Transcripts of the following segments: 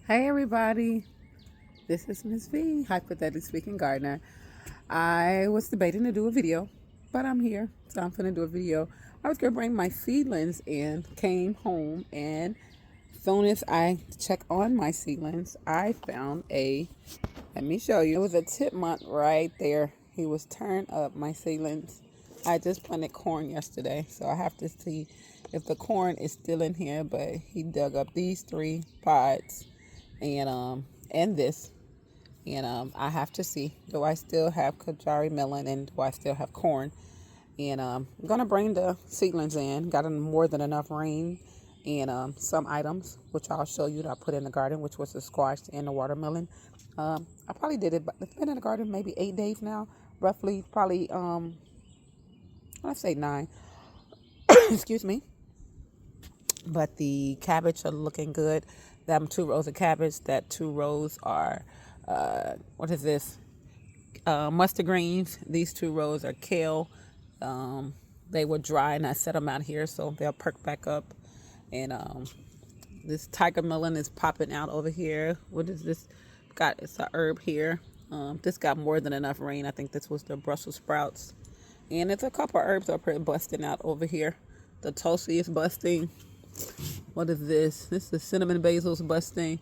Hey everybody, this is Miss V, hyperthetically speaking gardener. I was debating to do a video, but I'm here, so I'm gonna do a video. I was gonna bring my seedlings in, came home, and as soon as I check on my seedlings, I found let me show you. It was a titmont right there. He was turned up, my seedlings. I just planted corn yesterday, so I have to see if the corn is still in here, but he dug up these 3 pods and this, and I have to see, do I still have Kajari melon and do I still have corn? And I'm gonna bring the seedlings in. Got more than enough rain, and some items which I'll show you that I put in the garden, which was the squash and the watermelon. I probably did it, but it's been in the garden maybe 8 days now, roughly. Probably let's say 9. Excuse me. But the cabbage are looking good. Them 2 rows of cabbage. That 2 rows are what is this? Mustard greens. These 2 rows are kale. They were dry and I set them out here so they'll perk back up. And this tiger melon is popping out over here. What is this? It's a herb here. This got more than enough rain. I think this was the Brussels sprouts. And it's a couple of herbs up here busting out over here. The tulsi is busting. What is this? This is the cinnamon basil's busting.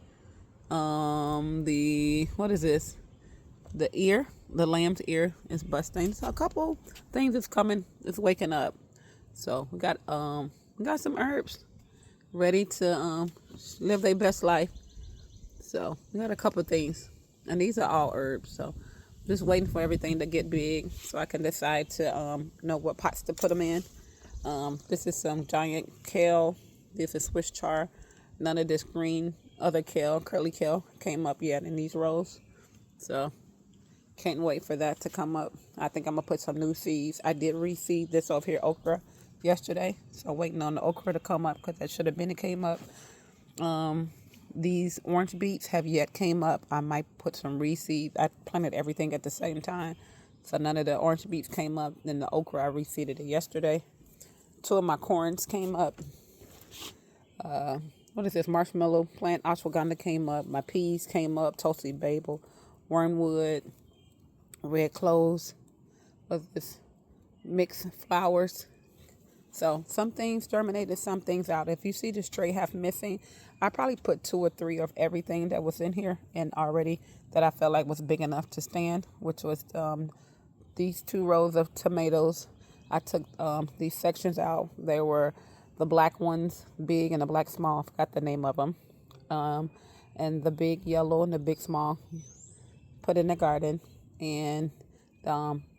What is this? The lamb's ear is busting. So a couple things is coming. It's waking up. So we got some herbs ready to live their best life. So we got a couple things, and these are all herbs. So just waiting for everything to get big so I can decide to know what pots to put them in. This is some giant kale. This is Swiss chard. None of this green other kale, curly kale, came up yet in these rows. So can't wait for that to come up. I think I'm going to put some new seeds. I did reseed this over here, okra, yesterday. So waiting on the okra to come up because that should have been it came up. These orange beets have yet came up. I might put some reseed. I planted everything at the same time. So none of the orange beets came up. Then the okra, I reseeded it yesterday. 2 of my corns came up. What is this? Marshmallow plant, ashwagandha came up. My peas came up. Tulsi babel, wormwood, red cloves. What's this? Mixed flowers. So some things germinated, some things out. If you see this tray half missing, I probably put 2 or 3 of everything that was in here and already that I felt like was big enough to stand, which was these 2 rows of tomatoes. I took these sections out. They were the black ones, big, and the black small. I forgot the name of them. And the big yellow and the big small, put in the garden. And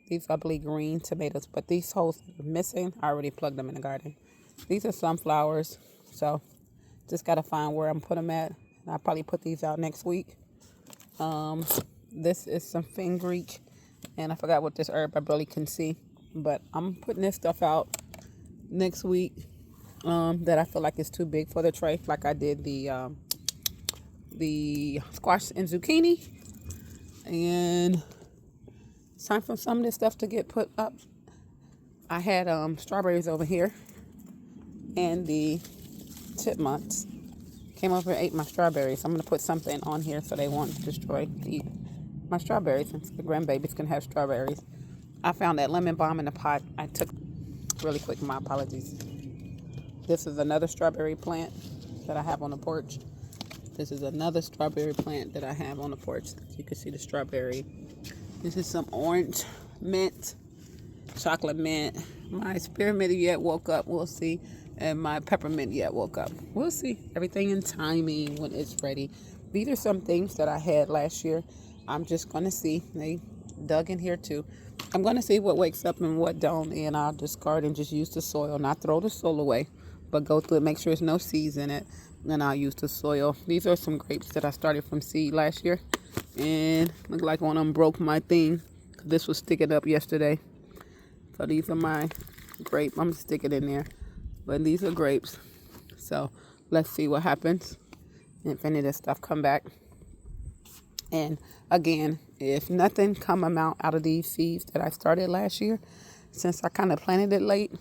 these ugly green tomatoes. But these holes are missing. I already plugged them in the garden. These are sunflowers. So just got to find where I'm put them at. I'll probably put these out next week. This is some fenugreek. And I forgot what this herb I barely can see. But I'm putting this stuff out next week. That I feel like it's too big for the tray, like I did the squash and zucchini. And it's time for some of this stuff to get put up. I had strawberries over here, and the chipmunks came over and ate my strawberries. I'm gonna put something on here so they won't eat my strawberries, and so the grandbabies can have strawberries. I found that lemon balm in the pot. I took really quick. My apologies. This is another strawberry plant that I have on the porch. This is another strawberry plant that I have on the porch. You can see the strawberry. This is some orange mint, chocolate mint. My spearmint yet woke up. We'll see. And my peppermint yet woke up. We'll see. Everything in timing when it's ready. These are some things that I had last year. I'm just going to see. They dug in here too. I'm going to see what wakes up and what don't. And I'll discard and just use the soil. Not throw the soil away, but go through it, make sure there's no seeds in it, and I'll use the soil. These are some grapes that I started from seed last year, and look like one of them broke my thing, because this was sticking up yesterday. So these are my grape. I'm going to stick it in there, but these are grapes. So let's see what happens, and if any of this stuff come back. And again, if nothing come out of these seeds that I started last year, since I kind of planted it late,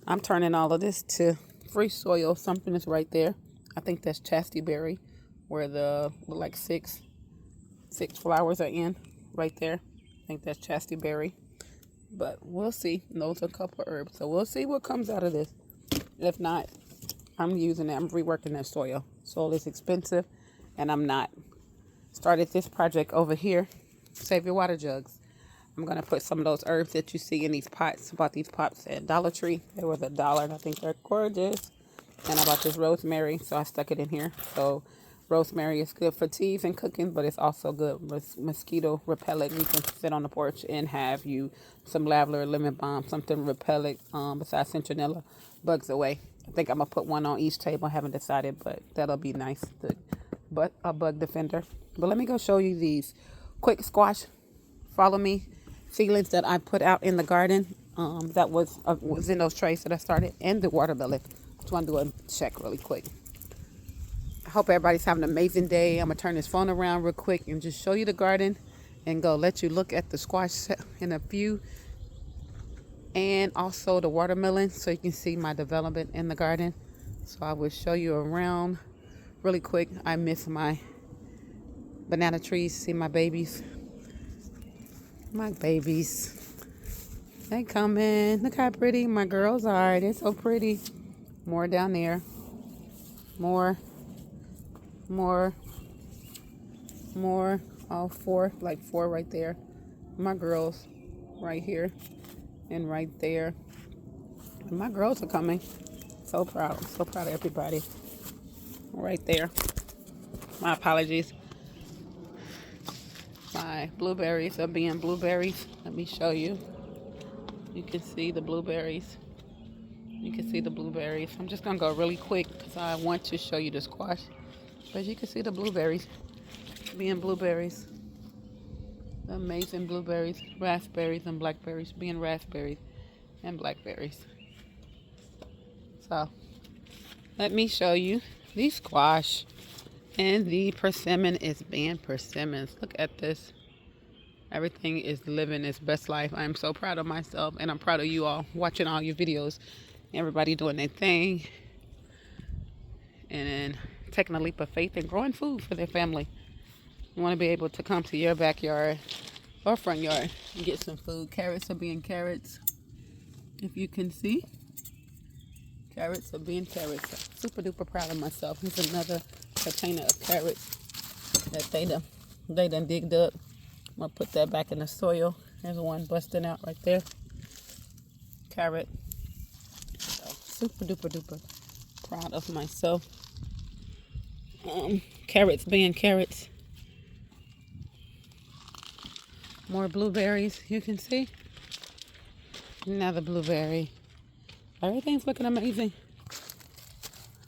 I'm turning all of this to free soil. Something is right there. I think that's chastity berry where the like six flowers are in, right there. I think that's chastity berry, but we'll see. And those are a couple of herbs, so we'll see what comes out of this. If not, I'm using it. I'm reworking that soil. Soil is expensive, and I'm not. Started this project over here. Save your water jugs. I'm going to put some of those herbs that you see in these pots. I bought these pots at Dollar Tree. They were $1, and I think they're gorgeous. And I bought this rosemary, so I stuck it in here. So rosemary is good for teas and cooking, but it's also good mosquito repellent. You can sit on the porch and have you some lavender, lemon balm, something repellent besides citronella, bugs away. I think I'm going to put one on each table. I haven't decided, but that'll be nice. But a bug defender. But let me go show you these quick squash. Follow me. Seedlings that I put out in the garden. That was in those trays that I started, and the watermelon. Just want to do a check really quick. I hope everybody's having an amazing day. I'm gonna turn this phone around real quick and just show you the garden, and go let you look at the squash in a few, and also the watermelon, so you can see my development in the garden. So I will show you around really quick. I miss my banana trees. See my babies. My babies. They coming. Look how pretty my girls are. They're so pretty. More down there. More. All four. Like four right there. My girls right here and right there. And my girls are coming. So proud. So proud of everybody. Right there. My apologies. My blueberries are being blueberries. Let me show you. You can see the blueberries. You can see the blueberries. I'm just going to go really quick because I want to show you the squash. But you can see the blueberries being blueberries. The amazing blueberries, raspberries, and blackberries being raspberries and blackberries. So, let me show you the squash. And the persimmon is being persimmons. Look at this. Everything is living its best life. I am so proud of myself, and I'm proud of you all watching all your videos. Everybody doing their thing. And then taking a leap of faith and growing food for their family. You want to be able to come to your backyard or front yard and get some food. Carrots are being carrots. If you can see. Carrots are being carrots. I'm super duper proud of myself. Here's another container of carrots that they done digged up. I'm gonna put that back in the soil. There's one busting out right there. Carrot. So, super duper duper proud of myself. Carrots being carrots. More blueberries, you can see. Another blueberry. Everything's looking amazing.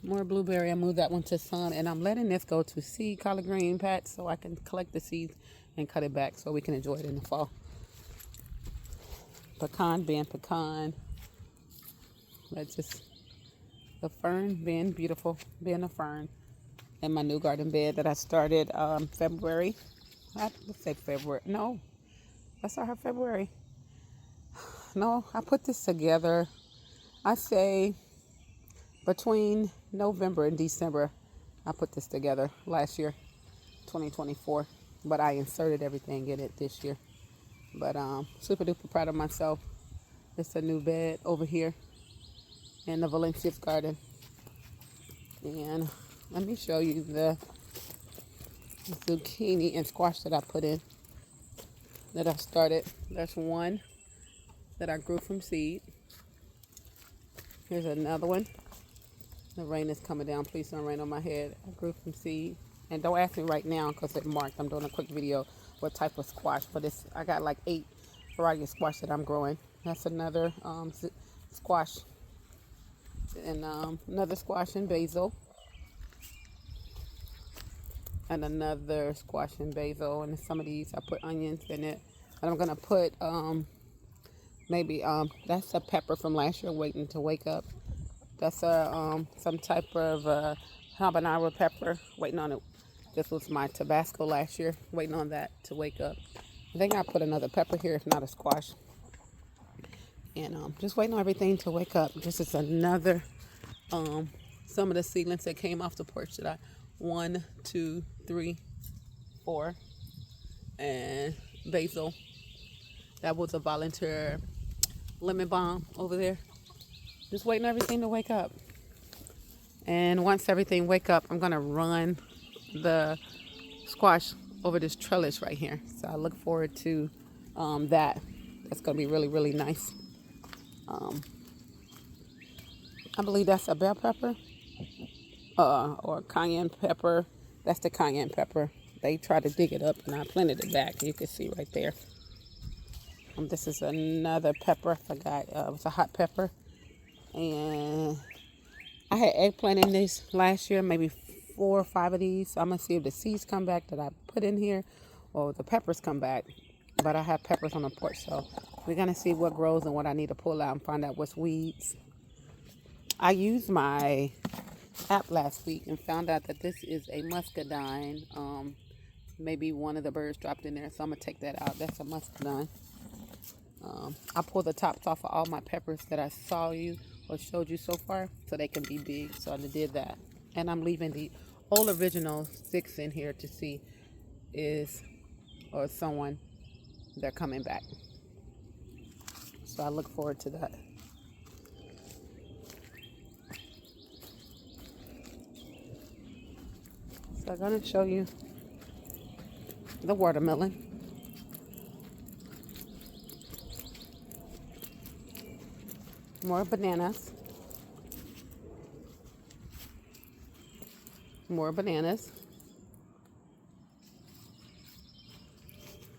More blueberry. I moved that one to sun, and I'm letting this go to seed collard green patch so I can collect the seeds and cut it back so we can enjoy it in the fall. Pecan being pecan. That's just the fern being beautiful, being a fern. And my new garden bed that I started February. Let's say February. No, I started February. No, I put this together. I say between November and December, I put this together last year, 2024. But I inserted everything in it this year. But super duper proud of myself. It's a new bed over here in the Valencia's garden. And let me show you the zucchini and squash that I put in, that I started. There's one that I grew from seed. Here's another one. The rain is coming down. Please don't rain on my head. I grew from seed. And don't ask me right now because it's marked. I'm doing a quick video what type of squash. But I got like 8 varieties of squash that I'm growing. That's another squash. And another squash and basil. And another squash and basil. And some of these I put onions in it. And I'm going to put maybe that's a pepper from last year waiting to wake up. That's a some type of habanero pepper waiting on it. This was my Tabasco last year, waiting on that to wake up. I think I put another pepper here, if not a squash. And just waiting on everything to wake up. This is another some of the seedlings that came off the porch that I 1, 2, 3, 4. And basil. That was a volunteer lemon balm over there. Just waiting on everything to wake up. And once everything wake up, I'm gonna run the squash over this trellis right here. So I look forward to that. That's gonna be really, really nice. I believe that's a bell pepper or cayenne pepper. That's the cayenne pepper. They tried to dig it up and I planted it back. You can see right there. This is another pepper. I forgot. It was a hot pepper. And I had eggplant in this last year, maybe 4 or 5 of these. So I'm going to see if the seeds come back that I put in here or the peppers come back. But I have peppers on the porch. So we're going to see what grows and what I need to pull out and find out what's weeds. I used my app last week and found out that this is a muscadine. Maybe one of the birds dropped in there, so I'm going to take that out. That's a muscadine. I pulled the tops off of all my peppers that I showed you so far so they can be big. So I did that. And I'm leaving the old original sticks in here to see someone they're coming back. So I look forward to that. So I'm going to show you the watermelon. More bananas. More bananas.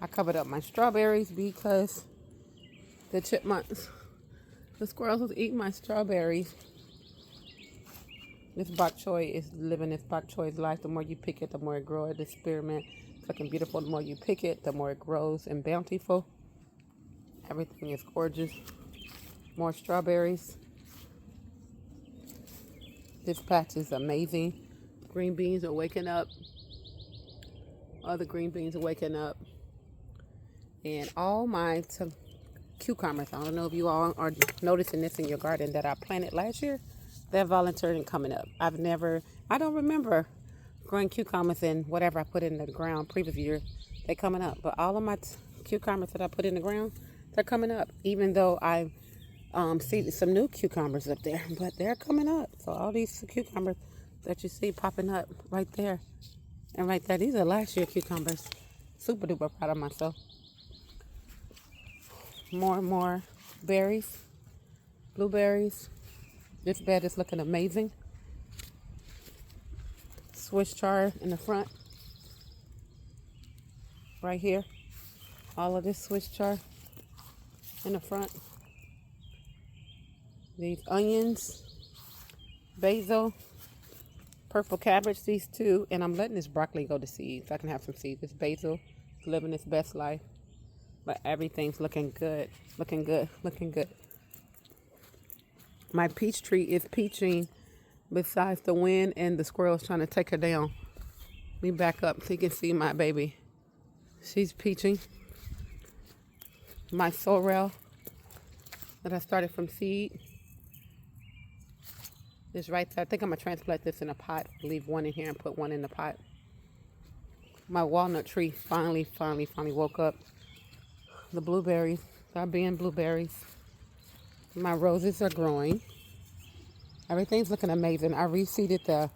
I covered up my strawberries because the chipmunks, the squirrels was eating my strawberries. This bok choy is living its bok choy's life. The more you pick it, the more it grows. The spearmint is looking beautiful. The more you pick it, the more it grows and bountiful. Everything is gorgeous. More strawberries. This patch is amazing. Green beans are waking up. Other green beans are waking up. And all my cucumbers, I don't know if you all are noticing this in your garden that I planted last year. They're volunteering coming up. I don't remember growing cucumbers in whatever I put in the ground previous year. They're coming up. But all of my cucumbers that I put in the ground, they're coming up. Even though I see some new cucumbers up there, but they're coming up. So all these cucumbers that you see popping up right there and right there, these are last year cucumbers. Super duper proud of myself. More and more berries, blueberries. This bed is looking amazing. Swiss chard in the front, right here. All of this Swiss chard in the front. These onions, basil, purple cabbage, these two, and I'm letting this broccoli go to seed so I can have some seeds. This basil is living its best life, but everything's looking good, looking good, looking good. My peach tree is peaching besides the wind and the squirrels trying to take her down. Let me back up so you can see my baby. She's peaching. My sorrel that I started from seed is right there. I think I'm going to transplant this in a pot. Leave one in here and put one in the pot. My walnut tree finally woke up. The blueberries are being blueberries. My roses are growing. Everything's looking amazing. I reseeded the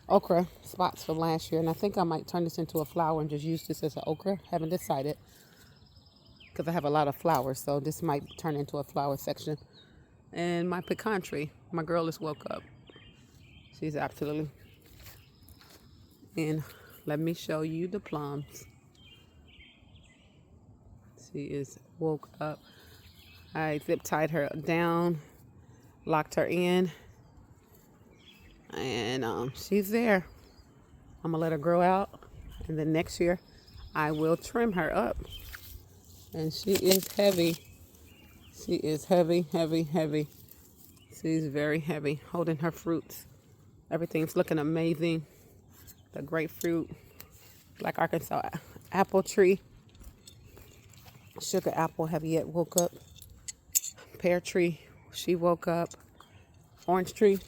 okra spots from last year, and I think I might turn this into a flower and just use this as an okra. Haven't decided because I have a lot of flowers, so this might turn into a flower section. And my pecan tree, my girl has woke up. She's absolutely. And let me show you the plums. She is woke up. I zip tied her down, locked her in, and she's there. I'm gonna let her grow out, and then next year I will trim her up. And she is heavy. She is heavy. She's very heavy, holding her fruits. Everything's looking amazing. The grapefruit, Black Arkansas apple tree, sugar apple have yet woke up. Pear tree, she woke up. Orange tree,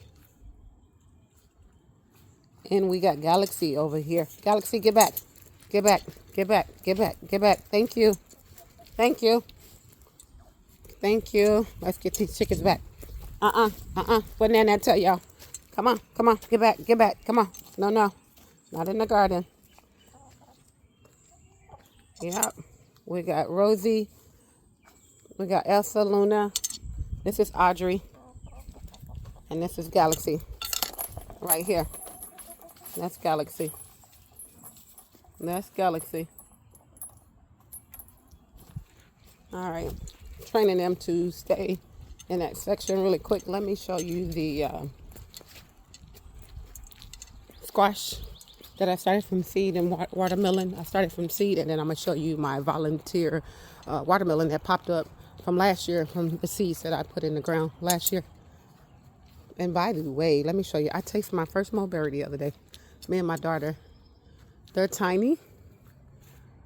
And we got Galaxy over here. Galaxy, get back. Get back. Get back. Get back. Get back. Thank you. Thank you. Thank you. Let's get these chickens back. What Nana tell y'all? Come on. Come on. Get back. Get back. Come on. No, no. Not in the garden. Yep. We got Rosie. We got Elsa, Luna. This is Audrey. And this is Galaxy. Right here. That's Galaxy. That's Galaxy. All right. Training them to stay in that section really quick. Let me show you the squash that I started from seed and watermelon. I started from seed, and then I'm going to show you my volunteer watermelon that popped up from last year, from the seeds that I put in the ground last year. And by the way, let me show you. I tasted my first mulberry the other day. Me and my daughter. They're tiny,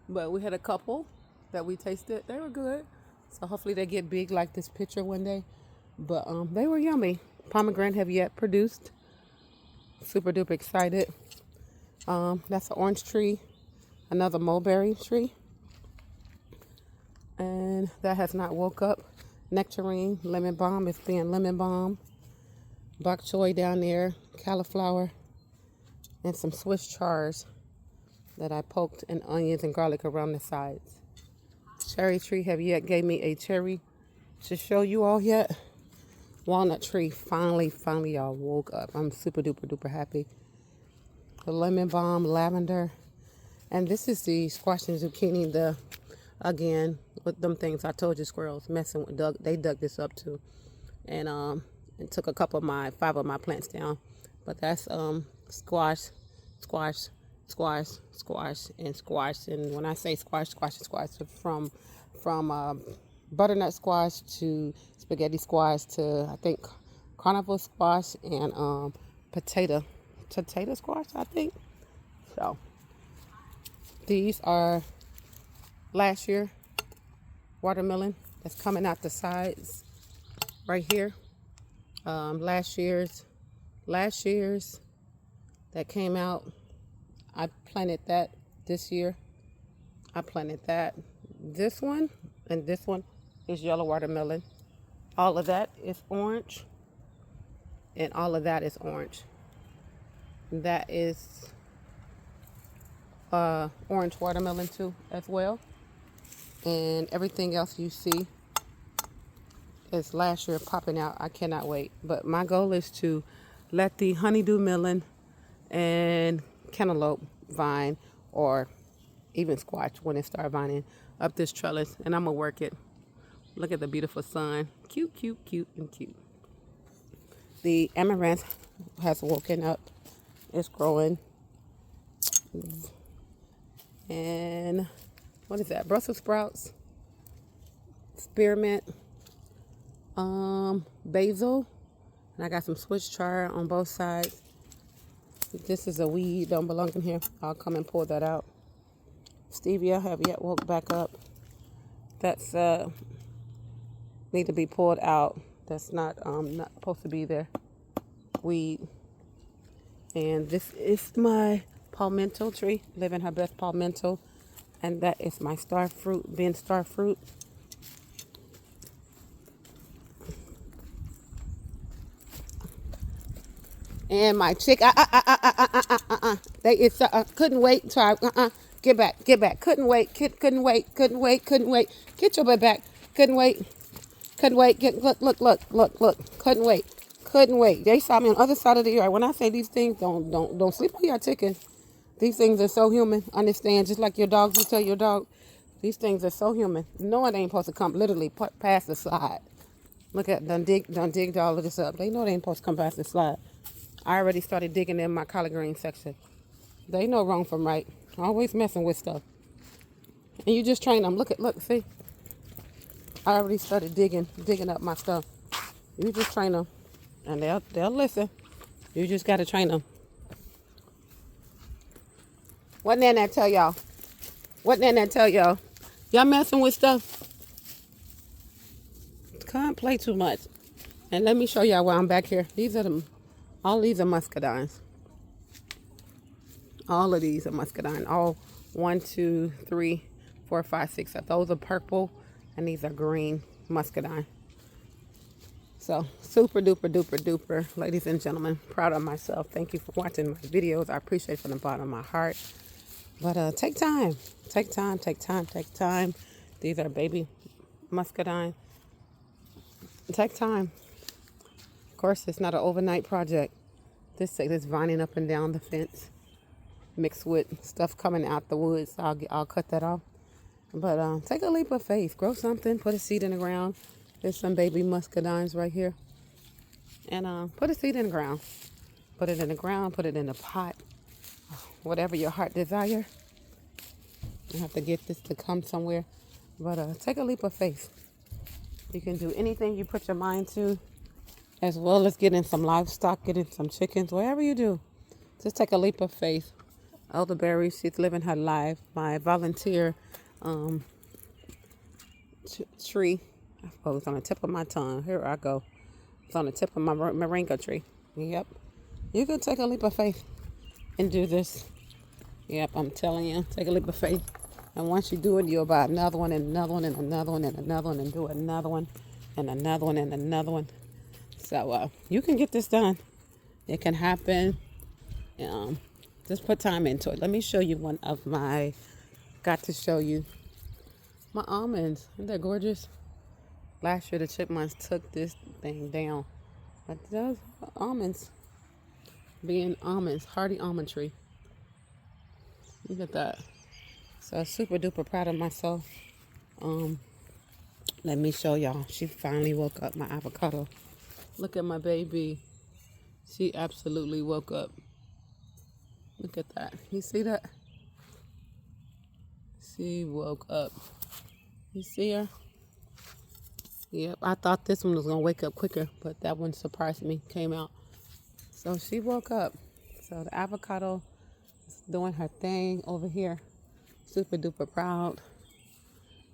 but we had a couple that we tasted. They were good. So hopefully they get big like this picture one day. But they were yummy. Pomegranate have yet produced. Super duper excited. That's an orange tree. Another mulberry tree. And that has not woke up. Nectarine, lemon balm is being lemon balm. Bok choy down there, cauliflower, and some Swiss chars that I poked, and onions and garlic around the sides. Cherry tree have yet gave me a cherry to show you all yet. Walnut tree finally y'all woke up. I'm super duper duper happy. The lemon balm, lavender, and this is the squash and zucchini. Again with them things I told you, squirrels messing with they dug this up too, and took a couple of 5 of my plants down. But that's squash, and squash. And when I say squash, from butternut squash to spaghetti squash to I think carnival squash and potato squash, I think. So these are last year watermelon that's coming out the sides right here. Last year's that came out. I planted that this year. I planted that. This one and this one is yellow watermelon. All of that is orange, and all of that is orange. That is orange watermelon too as well. And everything else you see is last year popping out. I cannot wait. But my goal is to let the honeydew melon and cantaloupe vine, or even squash when it start vining up this trellis, and I'm gonna work it. Look at the beautiful sun. Cute, cute, cute, and cute. The amaranth has woken up. It's growing. And what is that? Brussels sprouts, spearmint, basil, and I got some Swiss chard on both sides. This is a weed, don't belong in here. I'll come and pull that out. Stevia have yet woke back up. That's need to be pulled out. That's not supposed to be there. Weed. And this is my palmetto tree, living her best palmetto. And that is my star fruit, being star fruit. And my chick, they couldn't wait. Try, get back. Couldn't wait. Get your butt back. Couldn't wait. Look. Couldn't wait. They saw me on the other side of the yard. When I say these things, don't sleep on your chickens. These things are so human. Understand? Just like your dogs, you tell your dog, these things are so human. No one ain't supposed to come literally past the slide. Look at done digged all of this up. They know they ain't supposed to come past the slide. I already started digging in my collard green section. They know wrong from right. Always messing with stuff. And you just train them. Look, see? I already started digging up my stuff. You just train them, and they'll listen. You just gotta train them. What Nana tell y'all? Y'all messing with stuff? Can't play too much. And let me show y'all why I'm back here. All these are muscadines. All of these are muscadine. All 1, 2, 3, 4, 5, 6. Those are purple, and these are green muscadine. So super duper duper duper, ladies and gentlemen, proud of myself. Thank you for watching my videos. I appreciate it from the bottom of my heart. But take time, take time, take time, take time. These are baby muscadine. Take time. Of course, it's not an overnight project. This is vining up and down the fence, mixed with stuff coming out the woods. I'll cut that off. But take a leap of faith. Grow something. Put a seed in the ground. There's some baby muscadines right here. And put a seed in the ground. Put it in the ground. Put it in a pot. Whatever your heart desire. You have to get this to come somewhere. But take a leap of faith. You can do anything you put your mind to, as well as getting some livestock, getting some chickens, whatever you do. Just take a leap of faith. Elderberry, she's living her life. My volunteer tree, oh, it's on the tip of my tongue. Here I go. It's on the tip of my moringa tree. Yep. You can take a leap of faith and do this. Yep, I'm telling you, take a leap of faith. And once you do it, you'll buy another one and another one and another one and another one and do another one and another one and another one. So you can get this done. It can happen. Just put time into it. Let me show you one of my, got to show you my almonds. Isn't that gorgeous? Last year the chipmunks took this thing down. But those almonds, being almonds, hardy almond tree. Look at that. So super duper proud of myself. Let me show y'all. She finally woke up, my avocado. Look at my baby. She absolutely woke up. Look at that. You see that? She woke up. You see her? Yep, I thought this one was going to wake up quicker, but that one surprised me, came out. So she woke up. So the avocado is doing her thing over here. Super duper proud.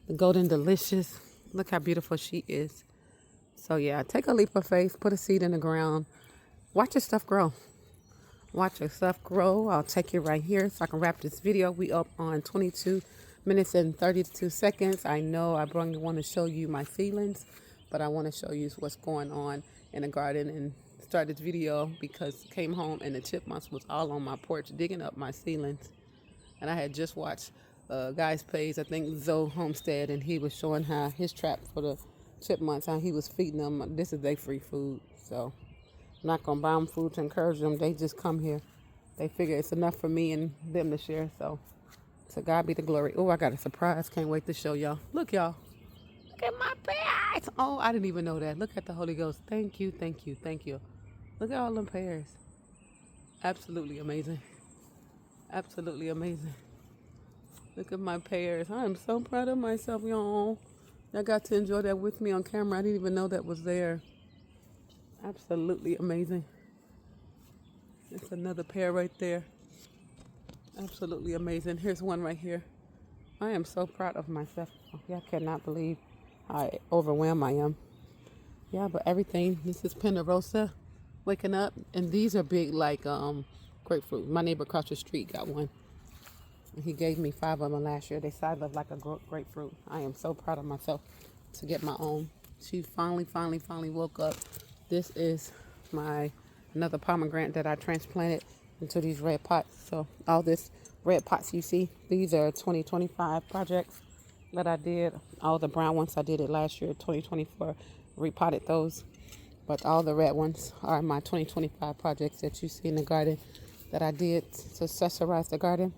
The golden delicious. Look how beautiful she is. So yeah, take a leap of faith. Put a seed in the ground. Watch your stuff grow. Watch your stuff grow. I'll take you right here so I can wrap this video. We up on 22 minutes and 32 seconds. I know I want to show you my seedlings, but I want to show you what's going on in the garden and start this video because I came home and the chipmunks was all on my porch digging up my seedlings. And I had just watched a guy's page, I think Zoe Homestead, and he was showing how his trap for the chipmunks, how he was feeding them. This is their free food, so I'm not going to buy them food to encourage them. They just come here. They figure it's enough for me and them to share, so to God be the glory. Oh, I got a surprise. Can't wait to show y'all. Look, y'all. Look at my pears. Oh, I didn't even know that. Look at the Holy Ghost. Thank you, thank you, thank you. Look at all them pears. Absolutely amazing. Absolutely amazing. Look at my pears. I am so proud of myself, y'all. I got to enjoy that with me on camera. I didn't even know that was there. Absolutely amazing. It's another pear right there. Absolutely amazing. Here's one right here. I am so proud of myself. I cannot believe how overwhelmed I am. Yeah, but everything. This is Penderosa waking up. And these are big like grapefruit. My neighbor across the street got one. He gave me 5 of them last year. They size up like a grapefruit. I am so proud of myself to get my own. She finally woke up. This is my another pomegranate that I transplanted into these red pots. So all this red pots you see, these are 2025 projects that I did. All the brown ones I did it last year, 2024, repotted those. But all the red ones are my 2025 projects that you see in the garden that I did to accessorize the garden.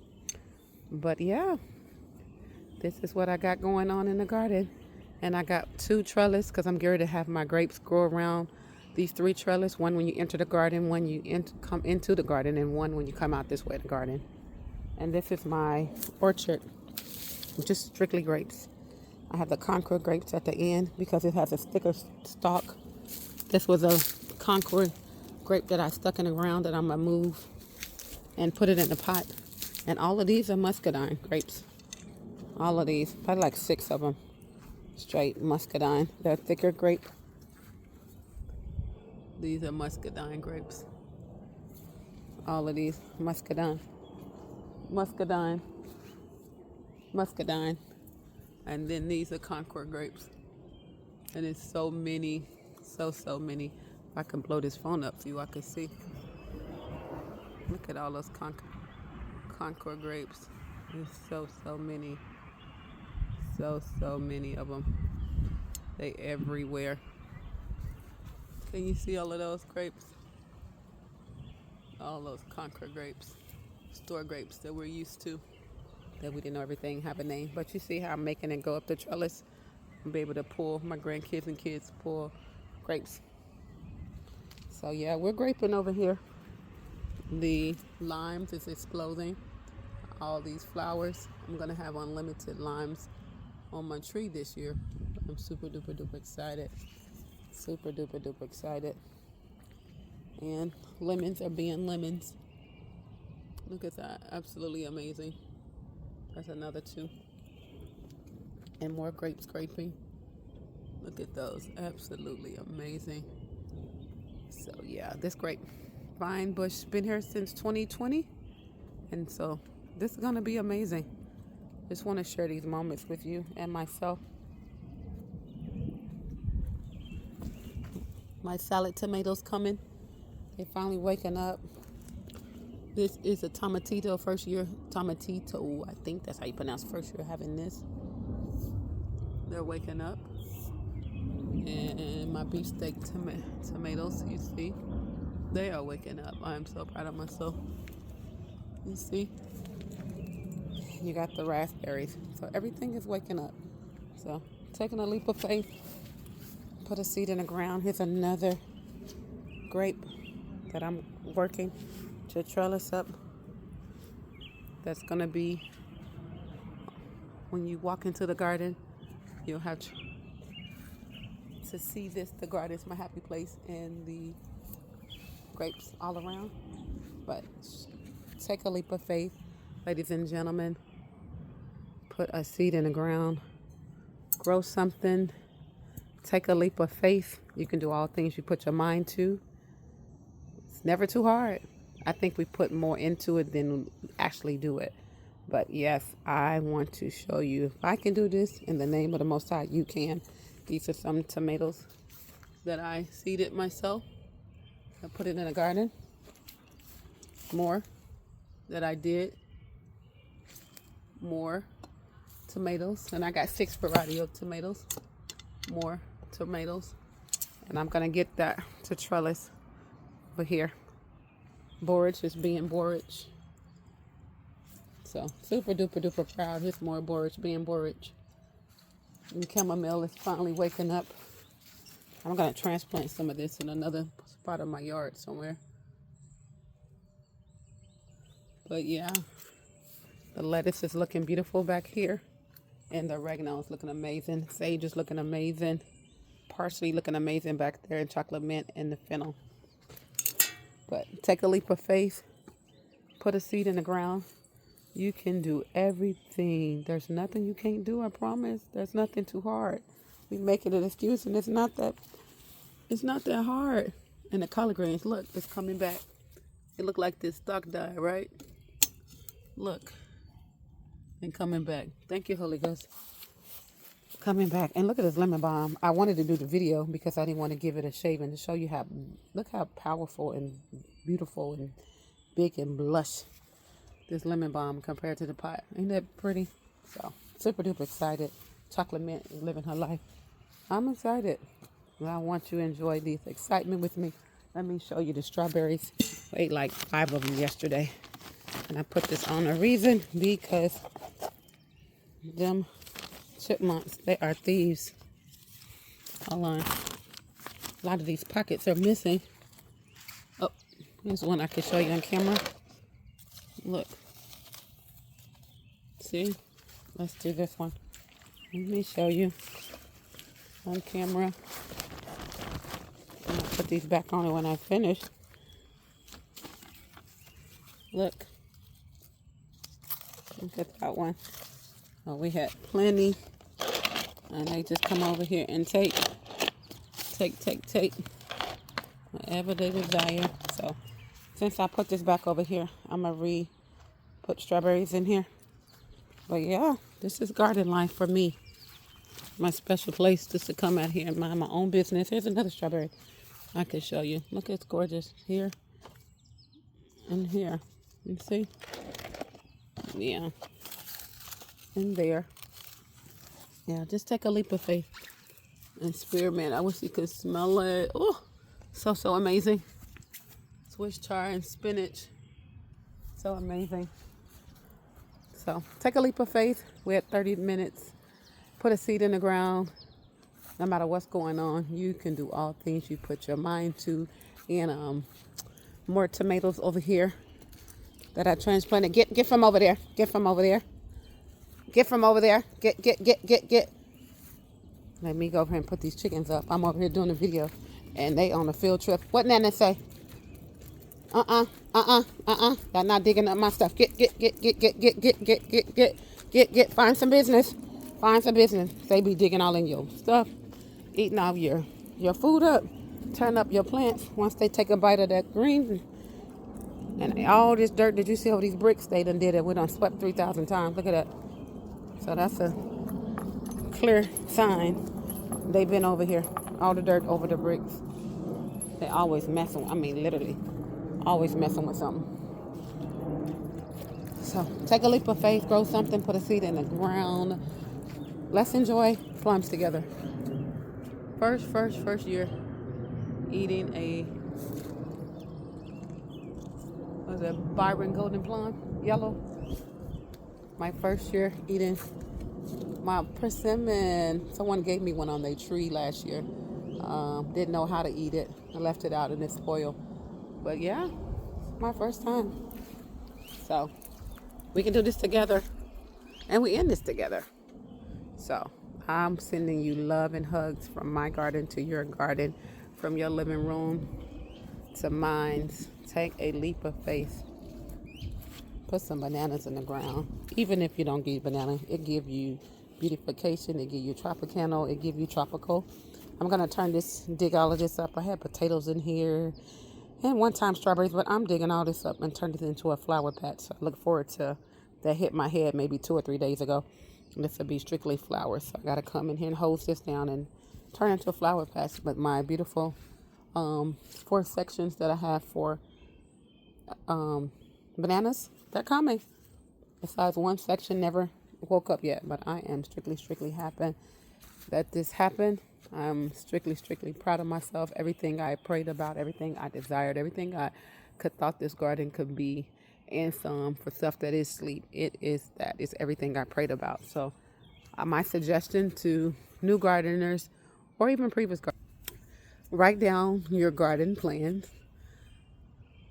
But yeah, this is what I got going on in the garden. And I got 2 trellis because I'm getting ready to have my grapes grow around these 3 trellis. One when you enter the garden, one you come into the garden, and one when you come out this way of the garden. And this is my orchard, just strictly grapes. I have the Concord grapes at the end because it has a thicker stalk. This was a Concord grape that I stuck in the ground that I'm going to move and put it in the pot. And all of these are muscadine grapes. All of these, probably like 6 of them. Straight muscadine. They're thicker grape. These are muscadine grapes. All of these muscadine. muscadine, and then these are Concord grapes. And it's so many, so many. If I can blow this phone up for you, I can see. Look at all those Concord grapes. There's so many, so many of them. They everywhere. Can you see all of those grapes? All those Concord grapes, store grapes that we're used to, that we didn't know everything have a name. But you see how I'm making it go up the trellis? I'll be able to pull, my grandkids and kids pull grapes. So yeah, we're graping over here. The limes is exploding. All these flowers. I'm gonna have unlimited limes on my tree this year. I'm super duper excited. Super duper excited. And lemons are being lemons. Look at that. Absolutely amazing. That's another 2. And more grapes scraping. Look at those. Absolutely amazing. So yeah, this grapevine bush been here since 2020. And so this is going to be amazing. Just want to share these moments with you and myself. My salad tomatoes coming. They're finally waking up. This is a tomatito, first year tomatito. I think that's how you pronounce first year having this. They're waking up. And my beefsteak tomatoes, you see, they are waking up. I'm so proud of myself. You see? You got the raspberries. So everything is waking up. So taking a leap of faith. Put a seed in the ground. Here's another grape that I'm working to trellis up. That's going to be, when you walk into the garden, you'll have to see this. The garden is my happy place, and the grapes all around. But take a leap of faith, ladies and gentlemen. Put a seed in the ground. Grow something. Take a leap of faith. You can do all things you put your mind to. It's never too hard. I think we put more into it than actually do it. But yes, I want to show you, if I can do this in the name of the Most High, you can. These are some tomatoes that I seeded myself. I put it in a garden. More that I did. More tomatoes. And I got 6 variety of tomatoes. More tomatoes. And I'm going to get that to trellis over here. Borage is being borage. So super duper proud. Here's more borage being borage. And chamomile is finally waking up. I'm going to transplant some of this in another spot of my yard somewhere. But yeah, the lettuce is looking beautiful back here. And the oregano is looking amazing. Sage is looking amazing. Parsley looking amazing back there. And chocolate mint and the fennel. But take a leap of faith. Put a seed in the ground. You can do everything. There's nothing you can't do, I promise. There's nothing too hard. We make it an excuse, and it's not that hard. And the collard greens, look, it's coming back. It looked like this stock died, right? Look. And coming back. Thank you, Holy Ghost. Coming back. And look at this lemon balm. I wanted to do the video because I didn't want to give it a shave and to show you look how powerful and beautiful and big and lush this lemon balm compared to the pot. Ain't that pretty? So, super duper excited. Chocolate mint is living her life. I'm excited. And I want you to enjoy this excitement with me. Let me show you the strawberries. I ate like 5 of them yesterday. And I put this on a reason because them chipmunks, they are thieves. Hold on. A lot of these pockets are missing. Oh, here's one I can show you on camera. Look. See? Let's do this one. Let me show you on camera. I'm going to put these back on when I finish. Look. Look at that one. Oh, we had plenty. And they just come over here and take whatever they desire. So, since I put this back over here, I'm going to put strawberries in here. But yeah, this is garden life for me. My special place just to come out here and mind my own business. Here's another strawberry I can show you. Look, it's gorgeous here and here. You see? Yeah. And there. Yeah, just take a leap of faith and spearmint. I wish you could smell it. Oh, so amazing. Swiss chard and spinach. So amazing. So take a leap of faith. We're at 30 minutes. Put a seed in the ground. No matter what's going on, you can do all things you put your mind to. And more tomatoes over here that I transplanted. Get from over there. Get from over there. Get from over there. Get. Let me go over here and put these chickens up. I'm over here doing a video, and they on a field trip. What Nana say? Y'all not digging up my stuff. Get. Find some business. Find some business. They be digging all in your stuff, eating all your food up, turn up your plants. Once they take a bite of that green, and all this dirt that you see over these bricks, they done did it. We done swept 3,000 times. Look at that. So that's a clear sign they've been over here. All the dirt over the bricks. They always messing. I mean, literally, always messing with something. So take a leap of faith, grow something, put a seed in the ground. Let's enjoy plums together. First year eating a, what was it, Byron golden plum, yellow. My first year eating my persimmon. Someone gave me one on their tree last year. Didn't know how to eat it. I left it out and it spoiled. But yeah, my first time. So we can do this together, and we end this together. So I'm sending you love and hugs from my garden to your garden, from your living room to mine. Take a leap of faith. Put some bananas in the ground. Even if you don't get banana, it give you beautification. It give you Tropicana. It give you tropical. I'm gonna dig all of this up. I had potatoes in here, and one time strawberries, but I'm digging all this up and turn it into a flower patch. So I look forward to that. Hit my head maybe 2 or 3 days ago. This will be strictly flowers. So I gotta come in here and hose this down and turn it into a flower patch. But my beautiful 4 sections that I have for bananas, they're coming. Besides, one section never woke up yet, but I am strictly happy that this happened. I'm strictly proud of myself. Everything I prayed about, everything I desired, everything I thought this garden could be, and some for stuff that is sleep. It is that. It's everything I prayed about. So my suggestion to new gardeners or even previous gardeners, write down your garden plans.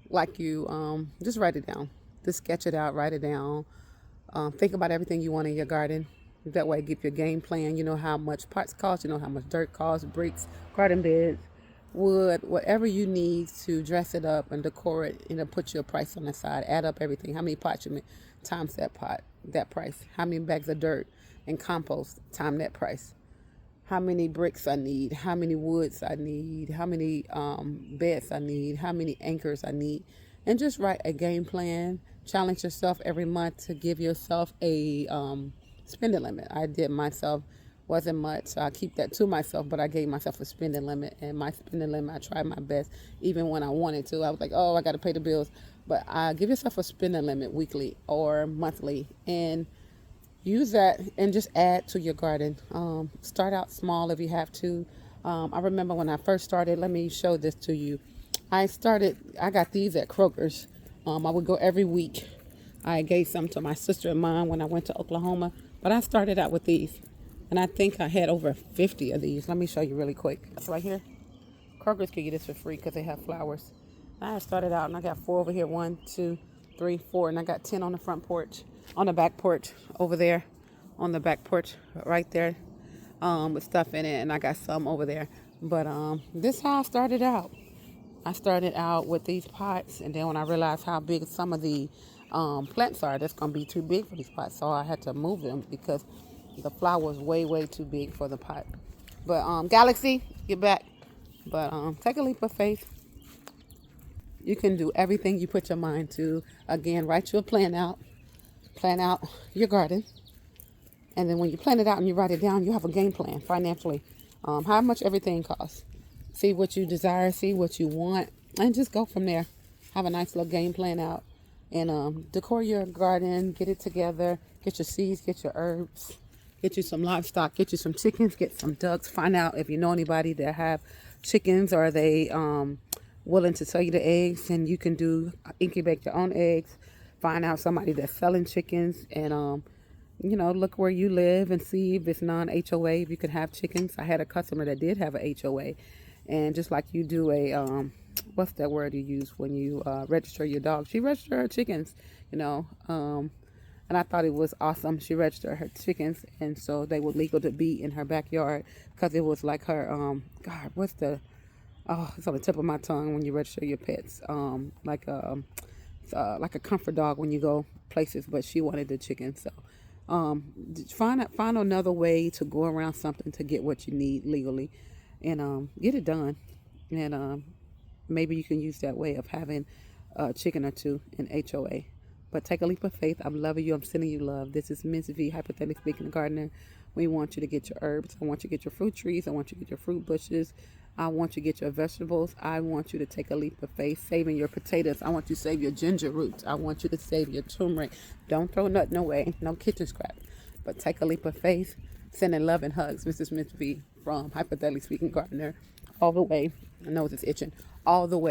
Like you, just write it down. Just sketch it out, write it down. Think about everything you want in your garden. That way, give your game plan. You know how much pots cost. You know how much dirt costs, bricks, garden beds, wood, whatever you need to dress it up and decor it. Put your price on the side. Add up everything. How many pots you make times that pot, that price. How many bags of dirt and compost time that price. How many bricks I need. How many woods I need. How many beds I need. How many anchors I need. And just write a game plan. Challenge yourself every month to give yourself a spending limit. I did myself, wasn't much, so I keep that to myself, but I gave myself a spending limit, and my spending limit, I tried my best, even when I wanted to. I was like, oh, I got to pay the bills, but give yourself a spending limit weekly or monthly, and use that and just add to your garden. Start out small if you have to. I remember when I first started, let me show this to you. I got these at Kroger's. I would go every week. I gave some to my sister and mom when I went to Oklahoma. But I started out with these. And I think I had over 50 of these. Let me show you really quick. That's right here. Kroger's can get this for free because they have flowers. I started out and I got 4 over here. 1, 2, 3, 4. And I got 10 on the front porch. On the back porch over there. On the back porch right there. With stuff in it. And I got some over there. But this is how I started out. I started out with these pots. And then when I realized how big some of the plants are, that's going to be too big for these pots. So I had to move them because the flower was way too big for the pot. But Galaxy, get back. But take a leap of faith. You can do everything you put your mind to. Again, write your plan out. plan out your garden. And then when you plan it out and you write it down, you have a game plan financially. How much everything costs. See what you desire, see what you want, and just go from there. Have a nice little game plan out. And decor your garden, get it together, get your seeds, get your herbs, get you some livestock, get you some chickens, get some ducks. Find out if you know anybody that have chickens, or are they willing to sell you the eggs, and you can incubate your own eggs. Find out somebody that's selling chickens, and look where you live and see if it's non-HOA, if you can have chickens. I had a customer that did have a HOA, and just like you do a what's that word you use when you register your dog, she registered her chickens, and I thought it was awesome. She registered her chickens, and so they were legal to be in her backyard, because it was like her God, what's the it's on the tip of my tongue when you register your pets, like a comfort dog when you go places, but she wanted the chicken. So find another way to go around something to get what you need legally, and get it done. And maybe you can use that way of having a chicken or two in HOA. But take a leap of faith. I'm loving you. I'm sending you love. This is Ms. V, hyperthetically speaking gardener. We want you to get your herbs. I want you to get your fruit trees. I want you to get your fruit bushes. I want you to get your vegetables. I want you to take a leap of faith, saving your potatoes. I want you to save your ginger roots. I want you to save your turmeric. Don't throw nothing away. No kitchen scrap. But take a leap of faith. Sending love and hugs. This is Ms. V from Hyperthetically Speaking Gardener. All the way. My nose is itching. All the way.